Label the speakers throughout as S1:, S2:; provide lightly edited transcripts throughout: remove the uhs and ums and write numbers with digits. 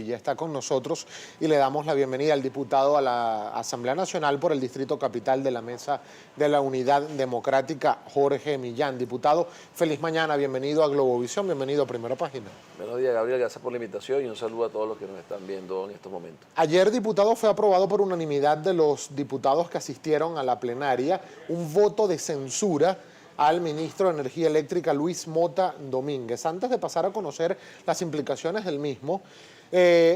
S1: ya está con nosotros y le damos la bienvenida al diputado a la Asamblea Nacional por el Distrito Capital de la Mesa de la Unidad Democrática, Jorge Millán. Diputado, feliz mañana, bienvenido a Globovisión, bienvenido a Primera Página.
S2: Buenos días, Gabriel, gracias por la invitación y un saludo a todos los que nos están viendo en estos momentos.
S1: Ayer, diputado, fue aprobado por unanimidad de los diputados que asistieron a la plenaria un voto de censura al ministro de Energía Eléctrica, Luis Mota Domínguez. Antes de pasar a conocer las implicaciones del mismo,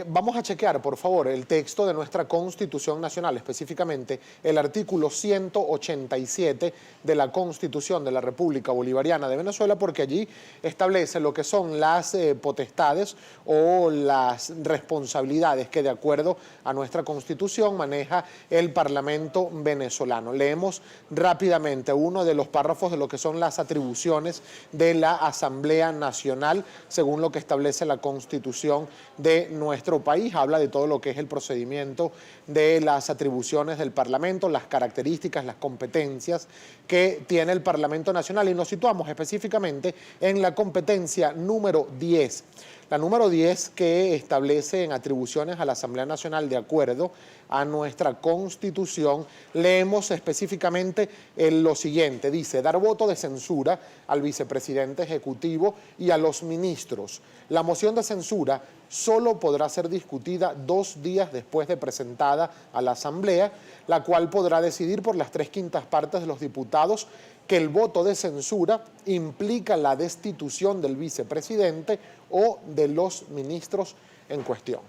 S1: vamos a chequear, por favor, el texto de nuestra Constitución Nacional, específicamente el artículo 187 de la Constitución de la República Bolivariana de Venezuela, porque allí establece lo que son las potestades o las responsabilidades que, de acuerdo a nuestra Constitución, maneja el Parlamento venezolano. Leemos rápidamente uno de los párrafos de lo que son las atribuciones de la Asamblea Nacional, según lo que establece la Constitución de nuestro país. Habla de todo lo que es el procedimiento de las atribuciones del Parlamento, las características, las competencias que tiene el Parlamento Nacional, y nos situamos específicamente en la competencia número 10. La número 10, que establece en atribuciones a la Asamblea Nacional de acuerdo a nuestra Constitución, leemos específicamente lo siguiente. Dice: dar voto de censura al vicepresidente ejecutivo y a los ministros. La moción de censura solo podrá ser discutida 2 días después de presentada a la Asamblea, la cual podrá decidir por las 3/5 partes de los diputados que el voto de censura implica la destitución del vicepresidente o de los ministros en cuestión.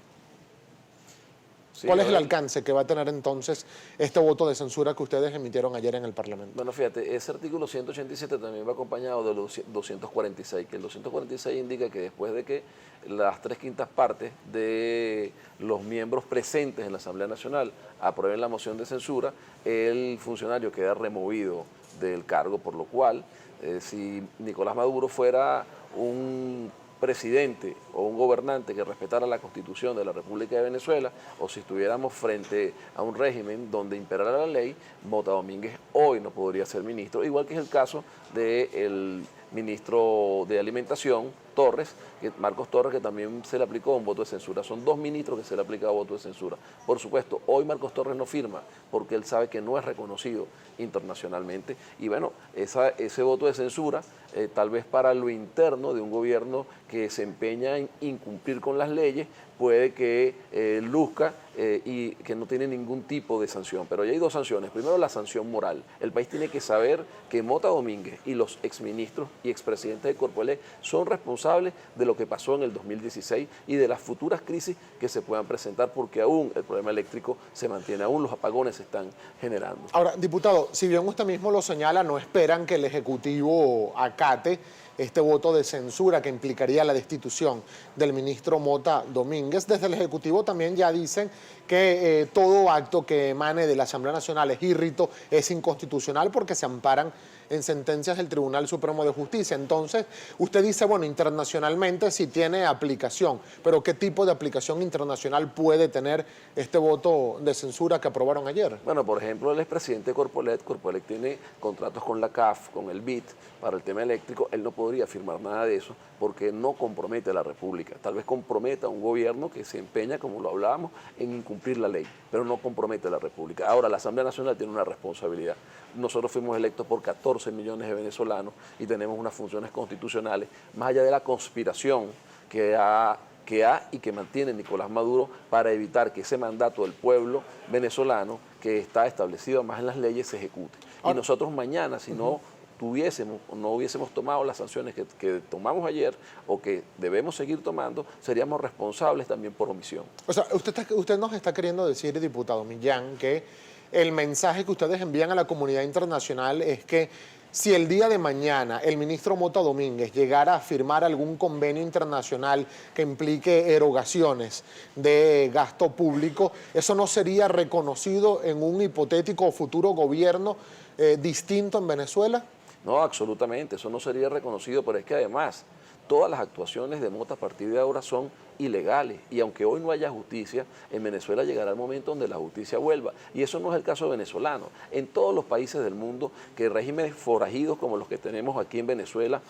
S1: Sí, ¿cuál es el alcance que va a tener entonces este voto de censura que ustedes emitieron ayer en el Parlamento?
S2: Bueno, fíjate, ese artículo 187 también va acompañado del 246, que el 246 indica que después de que las 3/5 partes de los miembros presentes en la Asamblea Nacional aprueben la moción de censura, el funcionario queda removido del cargo, por lo cual, si Nicolás Maduro fuera un presidente o un gobernante que respetara la Constitución de la República de Venezuela, o si estuviéramos frente a un régimen donde imperara la ley, Mota Domínguez hoy no podría ser ministro, igual que es el caso del ministro de Alimentación, Marcos Torres, que también se le aplicó un voto de censura. Son 2 ministros que se le ha aplicado voto de censura. Por supuesto, hoy Marcos Torres no firma porque él sabe que no es reconocido internacionalmente. Y bueno, ese voto de censura, tal vez para lo interno de un gobierno que se empeña en incumplir con las leyes, puede que luzca y que no tiene ningún tipo de sanción. Pero ya hay 2 sanciones. Primero, la sanción moral. El país tiene que saber que Mota Domínguez y los exministros y expresidentes de Corpoelec son responsables de lo que pasó en el 2016 y de las futuras crisis que se puedan presentar, porque aún el problema eléctrico se mantiene, aún los apagones se están generando.
S1: Ahora, diputado, si bien usted mismo lo señala, no esperan que el Ejecutivo acate este voto de censura que implicaría la destitución del ministro Mota Domínguez. Desde el Ejecutivo también ya dicen que todo acto que emane de la Asamblea Nacional es irrito, es inconstitucional, porque se amparan en sentencias del Tribunal Supremo de Justicia. Entonces, usted dice, bueno, internacionalmente sí tiene aplicación, pero ¿qué tipo de aplicación internacional puede tener este voto de censura que aprobaron ayer?
S2: Bueno, por ejemplo, el expresidente de Corpoelec tiene contratos con la CAF, con el BID, para el tema eléctrico. Él no podría firmar nada de eso porque no compromete a la República. Tal vez comprometa a un gobierno que se empeña, como lo hablábamos, en incumplir la ley, pero no compromete a la República. Ahora, la Asamblea Nacional tiene una responsabilidad. Nosotros fuimos electos por 14 millones de venezolanos y tenemos unas funciones constitucionales, más allá de la conspiración que ha y que mantiene Nicolás Maduro para evitar que ese mandato del pueblo venezolano, que está establecido más en las leyes, se ejecute. Y nosotros mañana, si no hubiésemos tomado las sanciones que tomamos ayer o que debemos seguir tomando, seríamos responsables también por omisión.
S1: O sea, usted nos está queriendo decir, diputado Millán, que el mensaje que ustedes envían a la comunidad internacional es que si el día de mañana el ministro Mota Domínguez llegara a firmar algún convenio internacional que implique erogaciones de gasto público, eso no sería reconocido en un hipotético futuro gobierno distinto en Venezuela.
S2: No, absolutamente, eso no sería reconocido, pero es que además todas las actuaciones de Mota a partir de ahora son ilegales, y aunque hoy no haya justicia, en Venezuela llegará el momento donde la justicia vuelva, y eso no es el caso venezolano. En todos los países del mundo que regímenes forajidos como los que tenemos aquí en Venezuela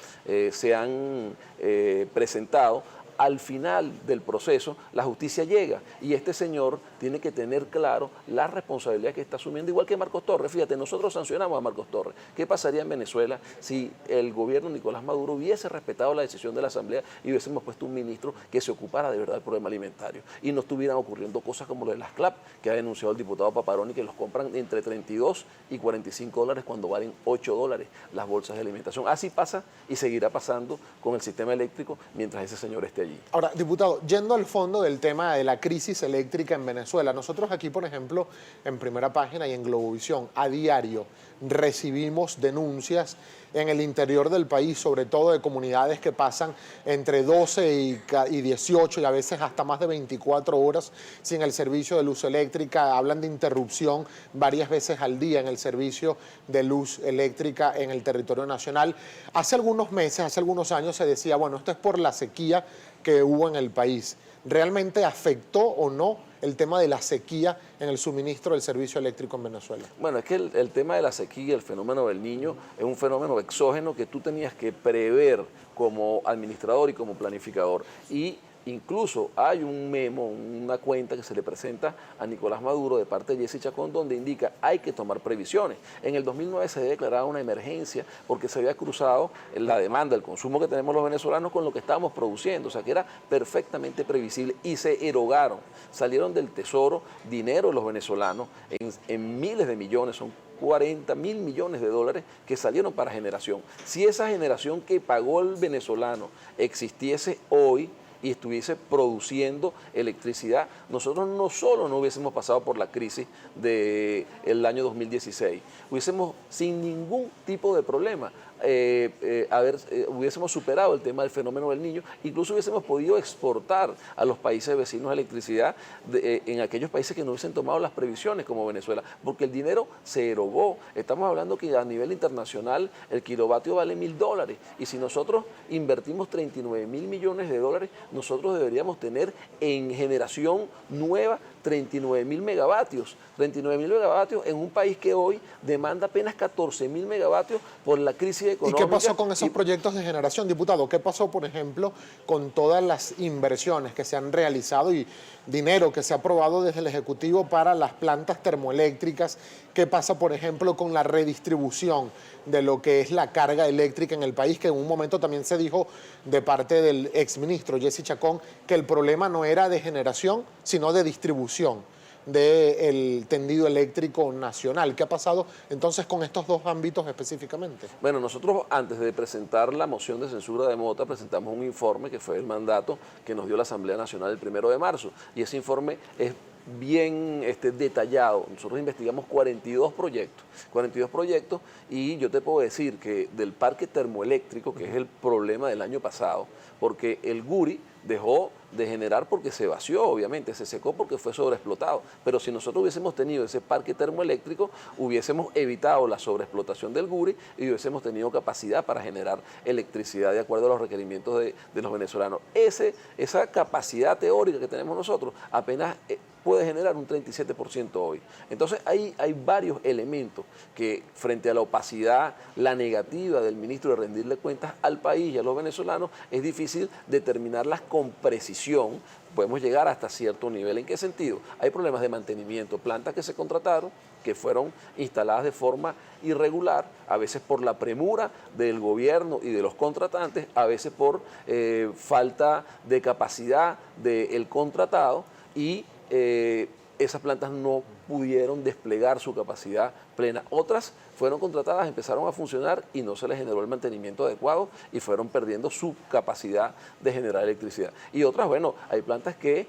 S2: se han presentado, al final del proceso la justicia llega y este señor tiene que tener claro la responsabilidad que está asumiendo, igual que Marcos Torres. Fíjate, nosotros sancionamos a Marcos Torres. ¿Qué pasaría en Venezuela si el gobierno de Nicolás Maduro hubiese respetado la decisión de la Asamblea y hubiésemos puesto un ministro que se ocupara de verdad del problema alimentario y no estuvieran ocurriendo cosas como lo de las CLAP, que ha denunciado el diputado Paparoni, que los compran entre 32 y 45 dólares cuando valen 8 dólares las bolsas de alimentación? Así pasa y seguirá pasando con el sistema eléctrico mientras ese señor esté allí.
S1: Ahora, diputado, yendo al fondo del tema de la crisis eléctrica en Venezuela, nosotros aquí, por ejemplo, en Primera Página y en Globovisión, a diario recibimos denuncias en el interior del país, sobre todo de comunidades que pasan entre 12 y 18 y a veces hasta más de 24 horas sin el servicio de luz eléctrica. Hablan de interrupción varias veces al día en el servicio de luz eléctrica en el territorio nacional. Hace algunos meses, hace algunos años se decía, bueno, esto es por la sequía que hubo en el país. ¿Realmente afectó o no el tema de la sequía en el suministro del servicio eléctrico en Venezuela?
S2: Bueno, es que el tema de la sequía, el fenómeno del Niño, es un fenómeno exógeno que tú tenías que prever como administrador y como planificador. Y incluso hay un memo, una cuenta que se le presenta a Nicolás Maduro de parte de Jesse Chacón, donde indica hay que tomar previsiones. En el 2009 se declaraba una emergencia porque se había cruzado la demanda, el consumo que tenemos los venezolanos con lo que estábamos produciendo, o sea que era perfectamente previsible y se erogaron, salieron del tesoro dinero de los venezolanos en miles de millones, son 40.000 millones de dólares que salieron para generación. Si esa generación que pagó el venezolano existiese hoy y estuviese produciendo electricidad, nosotros no solo no hubiésemos pasado por la crisis del año 2016, hubiésemos sin ningún tipo de problema hubiésemos superado el tema del fenómeno del Niño, incluso hubiésemos podido exportar a los países vecinos electricidad en aquellos países que no hubiesen tomado las previsiones como Venezuela, porque el dinero se erogó. Estamos hablando que a nivel internacional el kilovatio vale $1.000 y si nosotros invertimos 39.000 millones de dólares, nosotros deberíamos tener en generación nueva 39.000 megavatios. 39.000 megavatios en un país que hoy demanda apenas 14.000 megavatios por la crisis económica.
S1: ¿Y qué pasó con esos proyectos de generación, diputado? ¿Qué pasó, por ejemplo, con todas las inversiones que se han realizado y dinero que se ha aprobado desde el Ejecutivo para las plantas termoeléctricas? ¿Qué pasa, por ejemplo, con la redistribución de lo que es la carga eléctrica en el país? Que en un momento también se dijo de parte del exministro Jesse Chacón que el problema no era de generación, sino de distribución del tendido eléctrico nacional. ¿Qué ha pasado entonces con estos dos ámbitos específicamente?
S2: Bueno, nosotros antes de presentar la moción de censura de Mota presentamos un informe que fue el mandato que nos dio la Asamblea Nacional el 1 de marzo y ese informe es bien detallado. Nosotros investigamos 42 proyectos y yo te puedo decir que del parque termoeléctrico, que es el problema del año pasado, porque el Guri dejó de generar porque se vació, obviamente, se secó porque fue sobreexplotado. Pero si nosotros hubiésemos tenido ese parque termoeléctrico, hubiésemos evitado la sobreexplotación del Guri y hubiésemos tenido capacidad para generar electricidad de acuerdo a los requerimientos de los venezolanos. Esa capacidad teórica que tenemos nosotros apenas puede generar un 37% hoy. Entonces hay varios elementos que frente a la opacidad, la negativa del ministro de rendirle cuentas al país y a los venezolanos, es difícil determinarlas con precisión. Podemos llegar hasta cierto nivel. ¿En qué sentido? Hay problemas de mantenimiento, plantas que se contrataron, que fueron instaladas de forma irregular, a veces por la premura del gobierno y de los contratantes, a veces por falta de capacidad del contratado y esas plantas no pudieron desplegar su capacidad plena. Otras fueron contratadas, empezaron a funcionar y no se les generó el mantenimiento adecuado y fueron perdiendo su capacidad de generar electricidad. Y otras, bueno, hay plantas que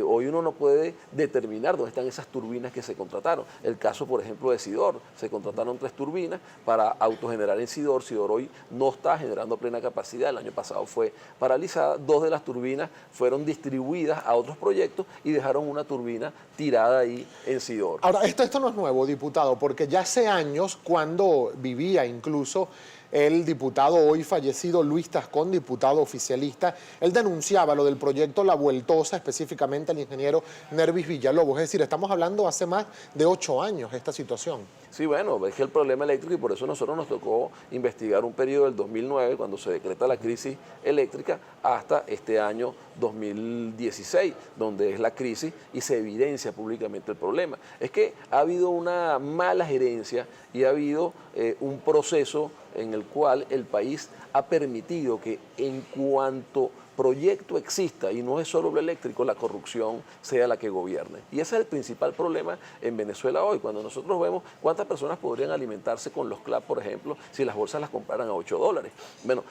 S2: hoy uno no puede determinar dónde están esas turbinas que se contrataron. El caso, por ejemplo, de Sidor. Se contrataron 3 turbinas para autogenerar en Sidor. Sidor hoy no está generando plena capacidad. El año pasado fue paralizada. 2 de las turbinas fueron distribuidas a otros proyectos y dejaron una turbina tirada ahí en Sidor.
S1: Ahora, esto no es nuevo, diputado, porque ya hace años, cuando vivía incluso el diputado hoy fallecido Luis Tascón, diputado oficialista. Él denunciaba lo del proyecto La Vueltosa, específicamente el ingeniero Nervis Villalobos. Es decir, estamos hablando hace más de 8 años esta situación.
S2: Sí, bueno, es que el problema eléctrico, y por eso nosotros nos tocó investigar un periodo del 2009, cuando se decreta la crisis eléctrica, hasta este año 2016, donde es la crisis y se evidencia públicamente el problema. Es que ha habido una mala gerencia y ha habido un proceso en el cual el país ha permitido que en cuanto proyecto exista, y no es solo lo eléctrico, la corrupción sea la que gobierne. Y ese es el principal problema en Venezuela hoy, cuando nosotros vemos cuántas personas podrían alimentarse con los CLAP, por ejemplo, si las bolsas las compraran a $8. Bueno,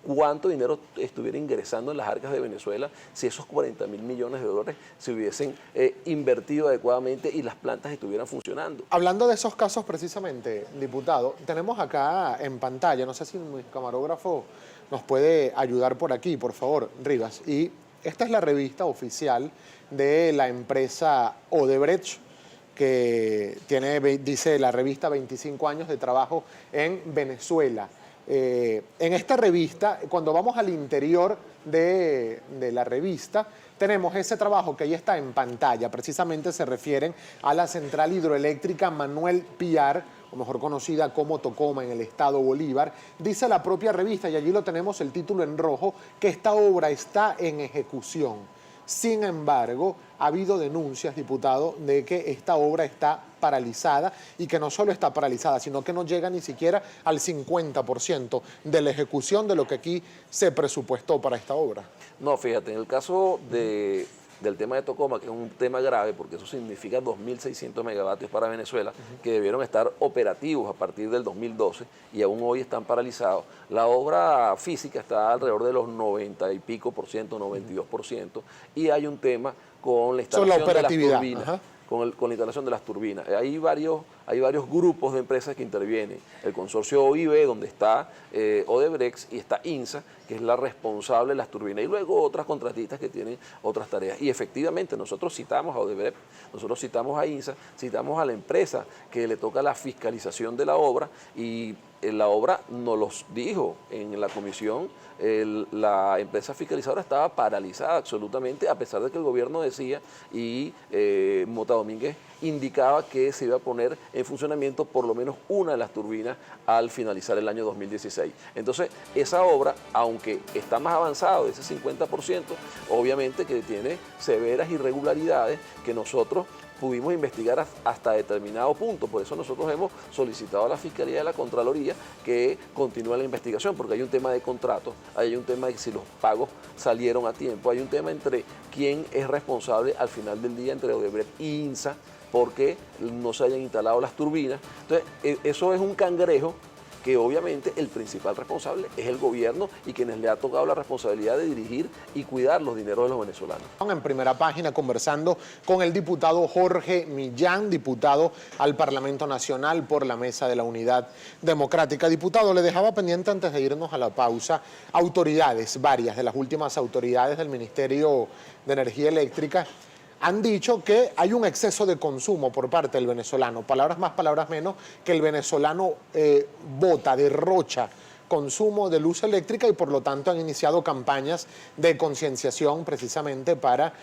S2: cuánto dinero estuviera ingresando en las arcas de Venezuela si esos 40.000 millones de dólares se hubiesen invertido adecuadamente y las plantas estuvieran funcionando.
S1: Hablando de esos casos precisamente, diputado, tenemos acá en pantalla, no sé si mi camarógrafo nos puede ayudar por aquí, por favor, Rivas. Y esta es la revista oficial de la empresa Odebrecht, que tiene, dice la revista, 25 años de trabajo en Venezuela. En esta revista, cuando vamos al interior de la revista, tenemos ese trabajo que ahí está en pantalla. Precisamente se refieren a la central hidroeléctrica Manuel Piar, o mejor conocida como Tocoma, en el estado Bolívar. Dice la propia revista, y allí lo tenemos el título en rojo, que esta obra está en ejecución. Sin embargo, ha habido denuncias, diputado, de que esta obra está paralizada y que no solo está paralizada, sino que no llega ni siquiera al 50% de la ejecución de lo que aquí se presupuestó para esta obra.
S2: No, fíjate, en el caso del tema de Tocoma, que es un tema grave, porque eso significa 2.600 megavatios para Venezuela, que debieron estar operativos a partir del 2012 y aún hoy están paralizados. La obra física está alrededor de los 90 y pico por ciento, 92%, y hay un tema con la instalación de las turbinas. Con la instalación de las turbinas. Hay varios grupos de empresas que intervienen. El consorcio OIB, donde está Odebrecht, y está INSA, que es la responsable de las turbinas, y luego otras contratistas que tienen otras tareas. Y efectivamente, nosotros citamos a Odebrecht, nosotros citamos a INSA, citamos a la empresa que le toca la fiscalización de la obra, y la obra nos los dijo en la comisión, la empresa fiscalizadora estaba paralizada absolutamente, a pesar de que el gobierno decía y Mota Domínguez indicaba que se iba a poner en funcionamiento por lo menos una de las turbinas al finalizar el año 2016. Entonces, esa obra, aunque está más avanzada de ese 50%, obviamente que tiene severas irregularidades que nosotros pudimos investigar hasta determinado punto. Por eso nosotros hemos solicitado a la Fiscalía de la Contraloría que continúe la investigación, porque hay un tema de contrato, hay un tema de si los pagos salieron a tiempo, hay un tema entre quién es responsable al final del día entre Odebrecht y INSA, porque no se hayan instalado las turbinas. Entonces, eso es un cangrejo que obviamente el principal responsable es el gobierno y quienes le ha tocado la responsabilidad de dirigir y cuidar los dineros de los venezolanos.
S1: En primera página conversando con el diputado Jorge Millán, diputado al Parlamento Nacional por la Mesa de la Unidad Democrática. Diputado, le dejaba pendiente antes de irnos a la pausa, autoridades, varias de las últimas autoridades del Ministerio de Energía Eléctrica, han dicho que hay un exceso de consumo por parte del venezolano. Palabras más, palabras menos, que el venezolano bota, derrocha consumo de luz eléctrica y por lo tanto han iniciado campañas de concienciación precisamente para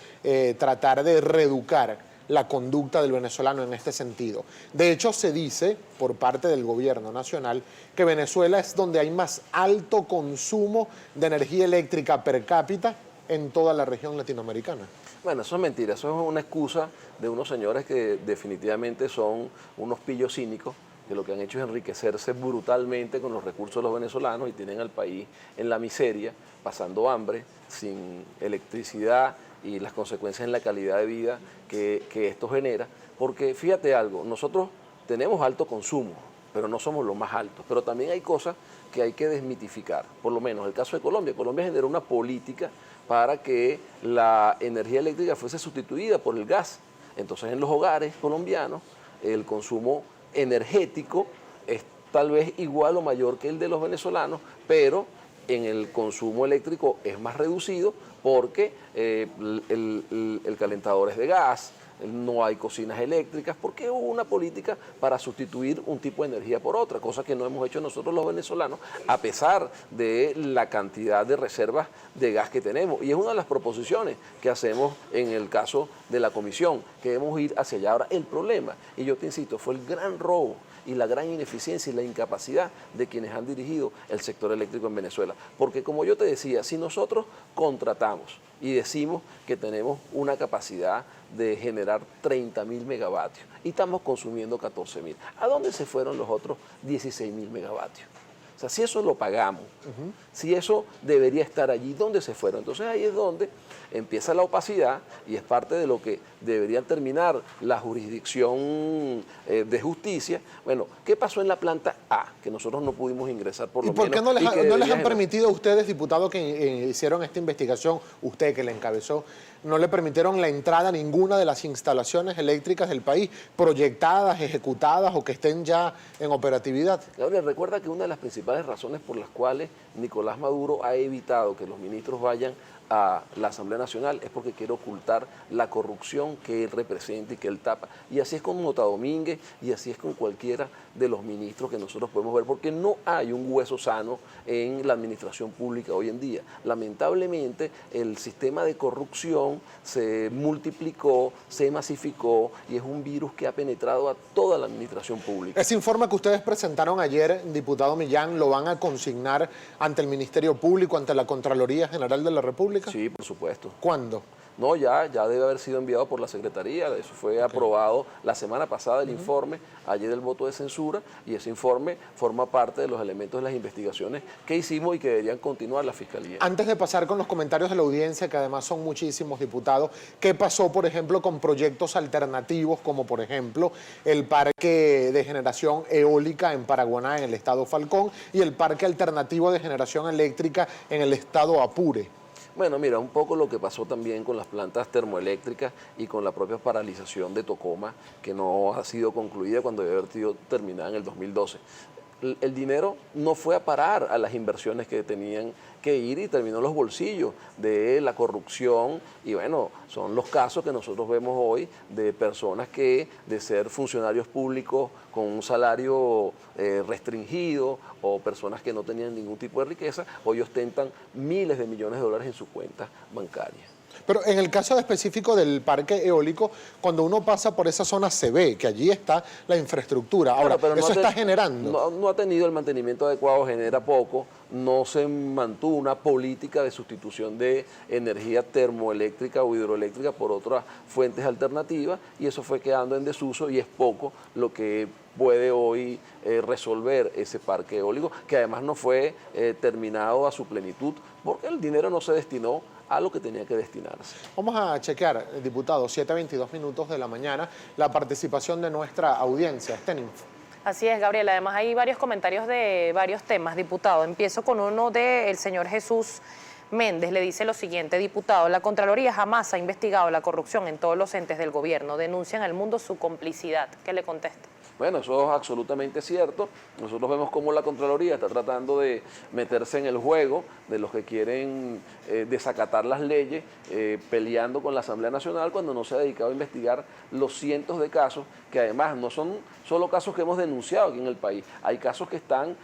S1: tratar de reeducar la conducta del venezolano en este sentido. De hecho, se dice por parte del gobierno nacional que Venezuela es donde hay más alto consumo de energía eléctrica per cápita en toda la región latinoamericana.
S2: Bueno, eso es mentira, eso es una excusa de unos señores que definitivamente son unos pillos cínicos, que lo que han hecho es enriquecerse brutalmente con los recursos de los venezolanos y tienen al país en la miseria, pasando hambre, sin electricidad y las consecuencias en la calidad de vida que esto genera. Porque fíjate algo, nosotros tenemos alto consumo, pero no somos los más altos. Pero también hay cosas que hay que desmitificar. Por lo menos el caso de Colombia. Colombia generó una política para que la energía eléctrica fuese sustituida por el gas. Entonces, en los hogares colombianos, el consumo energético es tal vez igual o mayor que el de los venezolanos, pero en el consumo eléctrico es más reducido porque el calentador es de gas, no hay cocinas eléctricas, porque hubo una política para sustituir un tipo de energía por otra, cosa que no hemos hecho nosotros los venezolanos, a pesar de la cantidad de reservas de gas que tenemos. Y es una de las proposiciones que hacemos en el caso de la comisión, que debemos ir hacia allá. Ahora, el problema, y yo te insisto, fue el gran robo y la gran ineficiencia y la incapacidad de quienes han dirigido el sector eléctrico en Venezuela. Porque como yo te decía, si nosotros contratamos y decimos que tenemos una capacidad de generar 30.000 megavatios y estamos consumiendo 14.000, ¿a dónde se fueron los otros 16.000 megavatios? O sea, si eso lo pagamos, si eso debería estar allí, ¿dónde se fueron? Entonces ahí es donde empieza la opacidad y es parte de lo que debería terminar la jurisdicción de justicia. Bueno, ¿qué pasó en la planta A? Que nosotros no pudimos ingresar por lo menos.
S1: ¿Y por qué no les han permitido a ustedes, diputado, que hicieron esta investigación, usted que la encabezó, no le permitieron la entrada a ninguna de las instalaciones eléctricas del país, proyectadas, ejecutadas o que estén ya en operatividad?
S2: Gabriel, recuerda que una de las principales razones por las cuales Nicolás Maduro ha evitado que los ministros vayan a la Asamblea Nacional es porque quiere ocultar la corrupción que él representa y que él tapa. Y así es con Mota Domínguez y así es con cualquiera de los ministros que nosotros podemos ver, porque no hay un hueso sano en la administración pública hoy en día. Lamentablemente, el sistema de corrupción se multiplicó, se masificó y es un virus que ha penetrado a toda la administración pública.
S1: Ese informe que ustedes presentaron ayer, diputado Millán, ¿lo van a consignar ante el Ministerio Público, ante la Contraloría General de la República?
S2: Sí, por supuesto.
S1: ¿Cuándo?
S2: No, ya debe haber sido enviado por la Secretaría, eso fue aprobado la semana pasada el informe, ayer el voto de censura, y ese informe forma parte de los elementos de las investigaciones que hicimos y que deberían continuar la Fiscalía.
S1: Antes de pasar con los comentarios de la audiencia, que además son muchísimos, diputados, ¿qué pasó, por ejemplo, con proyectos alternativos, como por ejemplo el parque de generación eólica en Paraguaná, en el estado Falcón, y el parque alternativo de generación eléctrica en el estado Apure?
S2: Bueno, mira, un poco lo que pasó también con las plantas termoeléctricas y con la propia paralización de Tocoma, que no ha sido concluida cuando debe haber sido terminada en el 2012. El dinero no fue a parar a las inversiones que tenían que ir y terminó en los bolsillos de la corrupción y bueno, son los casos que nosotros vemos hoy de personas que de ser funcionarios públicos con un salario restringido o personas que no tenían ningún tipo de riqueza, hoy ostentan miles de millones de dólares en sus cuentas bancarias.
S1: Pero en el caso específico del parque eólico, cuando uno pasa por esa zona se ve que allí está la infraestructura. Ahora,
S2: pero
S1: eso está generando.
S2: No ha tenido el mantenimiento adecuado, genera poco, no se mantuvo una política de sustitución de energía termoeléctrica o hidroeléctrica por otras fuentes alternativas y eso fue quedando en desuso y es poco lo que puede hoy resolver ese parque eólico, que además no fue terminado a su plenitud porque el dinero no se destinó a lo que tenía que destinarse.
S1: Vamos a chequear, diputado, 7:22 minutos de la mañana, la participación de nuestra audiencia. Info.
S3: Así es, Gabriela. Además hay varios comentarios de varios temas, diputado. Empiezo con uno del señor Jesús Méndez. Le dice lo siguiente: diputado, la Contraloría jamás ha investigado la corrupción en todos los entes del gobierno. Denuncian al mundo su complicidad. ¿Qué le contesta?
S2: Bueno, eso es absolutamente cierto. Nosotros vemos cómo la Contraloría está tratando de meterse en el juego de los que quieren desacatar las leyes, peleando con la Asamblea Nacional cuando no se ha dedicado a investigar los cientos de casos, que además no son solo casos que hemos denunciado aquí en el país. Hay casos que están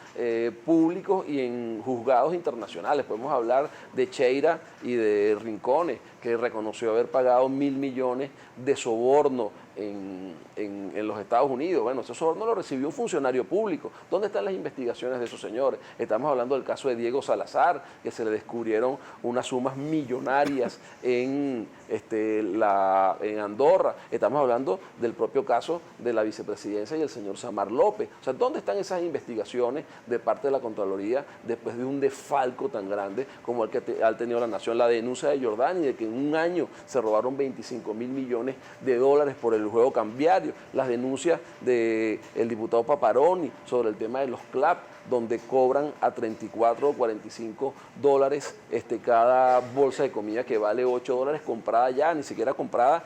S2: públicos y en juzgados internacionales. Podemos hablar de Cheira y de Rincones, que reconoció haber pagado 1.000 millones de soborno en los Estados Unidos. Bueno, ese soborno lo recibió un funcionario público. ¿Dónde están las investigaciones de esos señores? Estamos hablando del caso de Diego Salazar, que se le descubrieron unas sumas millonarias en Andorra. Estamos hablando del propio caso de la vicepresidencia y el señor Samar López. O sea, ¿dónde están esas investigaciones de parte de la Contraloría después de un desfalco tan grande como el que ha tenido la nación? La denuncia de Jordani de que en un año se robaron 25.000 millones de dólares por el juego cambiario, las denuncias del diputado Paparoni sobre el tema de los CLAP, donde cobran a 34 o 45 dólares cada bolsa de comida que vale 8 dólares comprada ya, ni siquiera comprada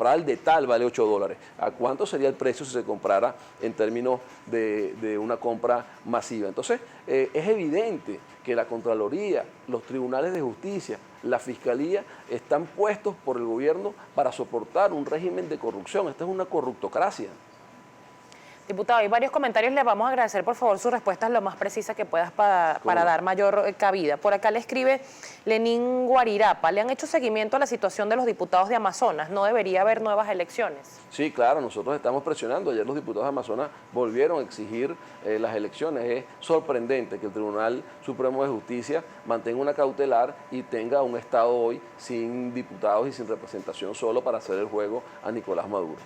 S2: al detal vale 8 dólares. ¿A cuánto se sería el precio si se comprara en términos de una compra masiva. Entonces, es evidente que la Contraloría, los tribunales de justicia, la Fiscalía están puestos por el gobierno para soportar un régimen de corrupción. Esta es una corruptocracia.
S3: Diputado, hay varios comentarios. Le vamos a agradecer, por favor, sus respuestas lo más precisas que puedas para dar mayor cabida. Por acá le escribe Lenín Guarirapa. ¿Le han hecho seguimiento a la situación de los diputados de Amazonas? ¿No debería haber nuevas elecciones?
S2: Sí, claro, nosotros estamos presionando. Ayer los diputados de Amazonas volvieron a exigir las elecciones. Es sorprendente que el Tribunal Supremo de Justicia mantenga una cautelar y tenga un Estado hoy sin diputados y sin representación solo para hacer el juego a Nicolás Maduro.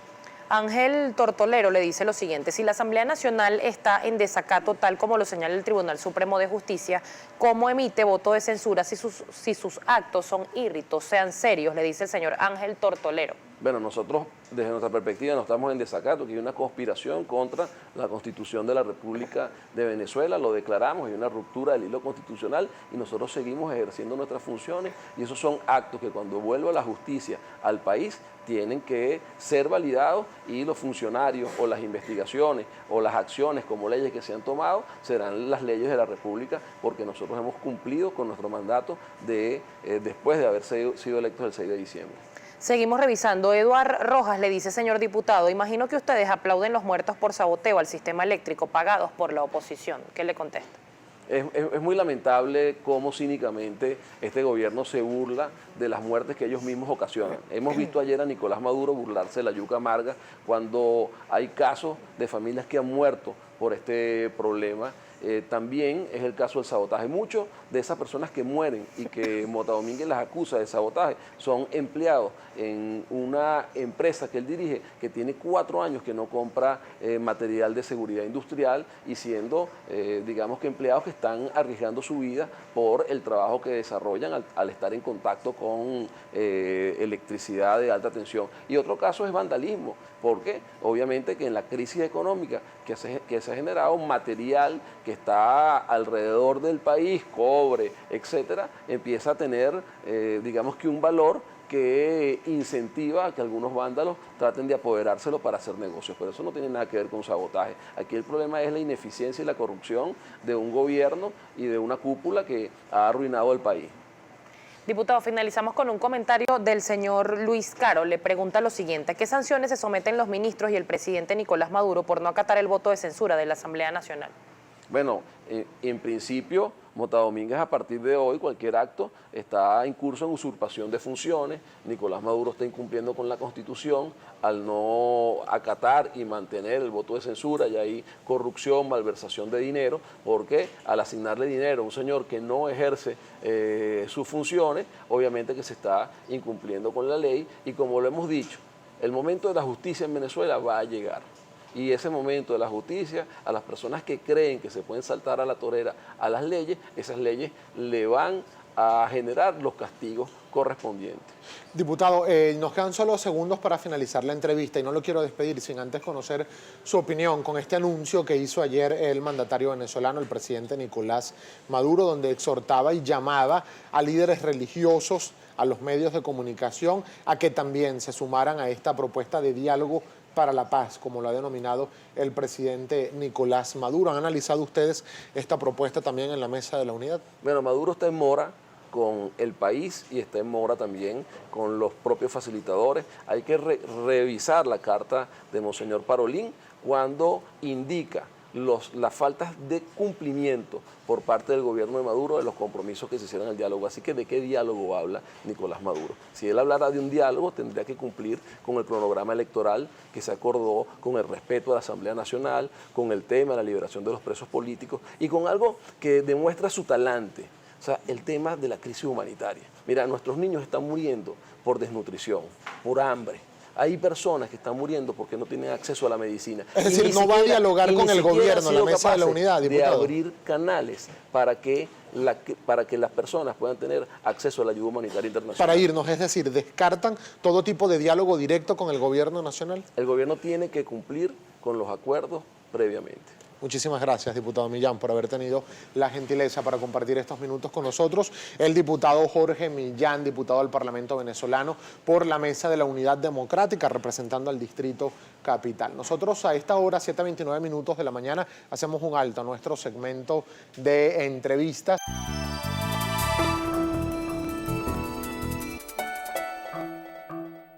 S3: Ángel Tortolero le dice lo siguiente: si la Asamblea Nacional está en desacato tal como lo señala el Tribunal Supremo de Justicia, ¿cómo emite voto de censura si sus actos son írritos, sean serios? Le dice el señor Ángel Tortolero.
S2: Bueno, nosotros desde nuestra perspectiva no estamos en desacato, que hay una conspiración contra la Constitución de la República de Venezuela, lo declaramos, hay una ruptura del hilo constitucional y nosotros seguimos ejerciendo nuestras funciones y esos son actos que cuando vuelva la justicia al país tienen que ser validados y los funcionarios o las investigaciones o las acciones como leyes que se han tomado serán las leyes de la República porque nosotros hemos cumplido con nuestro mandato después de haber sido electos el 6 de diciembre.
S3: Seguimos revisando. Eduard Rojas le dice: señor diputado, imagino que ustedes aplauden los muertos por saboteo al sistema eléctrico pagados por la oposición. ¿Qué le contesta?
S2: Es muy lamentable cómo cínicamente este gobierno se burla de las muertes que ellos mismos ocasionan. Hemos visto ayer a Nicolás Maduro burlarse de la yuca amarga cuando hay casos de familias que han muerto por este problema. También es el caso del sabotaje. Muchos de esas personas que mueren y que Mota Domínguez las acusa de sabotaje son empleados en una empresa que él dirige que tiene 4 años que no compra material de seguridad industrial y siendo, digamos que empleados que están arriesgando su vida por el trabajo que desarrollan al estar en contacto con electricidad de alta tensión. Y otro caso es vandalismo, porque obviamente que en la crisis económica que se ha generado material que está alrededor del país, cobre, etcétera, empieza a tener, digamos que un valor que incentiva a que algunos vándalos traten de apoderárselo para hacer negocios. Pero eso no tiene nada que ver con sabotaje. Aquí el problema es la ineficiencia y la corrupción de un gobierno y de una cúpula que ha arruinado el país.
S3: Diputado, finalizamos con un comentario del señor Luis Caro. Le pregunta lo siguiente: ¿a qué sanciones se someten los ministros y el presidente Nicolás Maduro por no acatar el voto de censura de la Asamblea Nacional?
S2: Bueno, en principio, Mota Domínguez a partir de hoy, cualquier acto está en curso en usurpación de funciones. Nicolás Maduro está incumpliendo con la Constitución al no acatar y mantener el voto de censura, y hay corrupción, malversación de dinero, porque al asignarle dinero a un señor que no ejerce sus funciones, obviamente que se está incumpliendo con la ley y como lo hemos dicho, el momento de la justicia en Venezuela va a llegar. Y ese momento de la justicia, a las personas que creen que se pueden saltar a la torera a las leyes, esas leyes le van a generar los castigos correspondientes.
S1: Diputado, nos quedan solo segundos para finalizar la entrevista y no lo quiero despedir sin antes conocer su opinión con este anuncio que hizo ayer el mandatario venezolano, el presidente Nicolás Maduro, donde exhortaba y llamaba a líderes religiosos, a los medios de comunicación, a que también se sumaran a esta propuesta de diálogo para la paz, como lo ha denominado el presidente Nicolás Maduro. ¿Han analizado ustedes esta propuesta también en la Mesa de la Unidad?
S2: Bueno, Maduro está en mora con el país y está en mora también con los propios facilitadores. Hay que revisar la carta de Monseñor Parolín cuando indica las faltas de cumplimiento por parte del gobierno de Maduro de los compromisos que se hicieron en el diálogo. Así que, ¿de qué diálogo habla Nicolás Maduro? Si él hablara de un diálogo, tendría que cumplir con el cronograma electoral que se acordó, con el respeto a la Asamblea Nacional, con el tema de la liberación de los presos políticos y con algo que demuestra su talante, o sea, el tema de la crisis humanitaria. Mira, nuestros niños están muriendo por desnutrición, por hambre. Hay personas que están muriendo porque no tienen acceso a la medicina.
S1: Es decir, no va a dialogar con el gobierno en la Mesa de la Unidad, diputado.
S2: De abrir canales para que las personas puedan tener acceso a la ayuda humanitaria internacional.
S1: Para irnos, es decir, ¿descartan todo tipo de diálogo directo con el gobierno nacional?
S2: El gobierno tiene que cumplir con los acuerdos previamente.
S1: Muchísimas gracias, diputado Millán, por haber tenido la gentileza para compartir estos minutos con nosotros. El diputado Jorge Millán, diputado del Parlamento venezolano por la Mesa de la Unidad Democrática, representando al Distrito Capital. Nosotros a esta hora, 7:29 minutos de la mañana, hacemos un alto a nuestro segmento de entrevistas.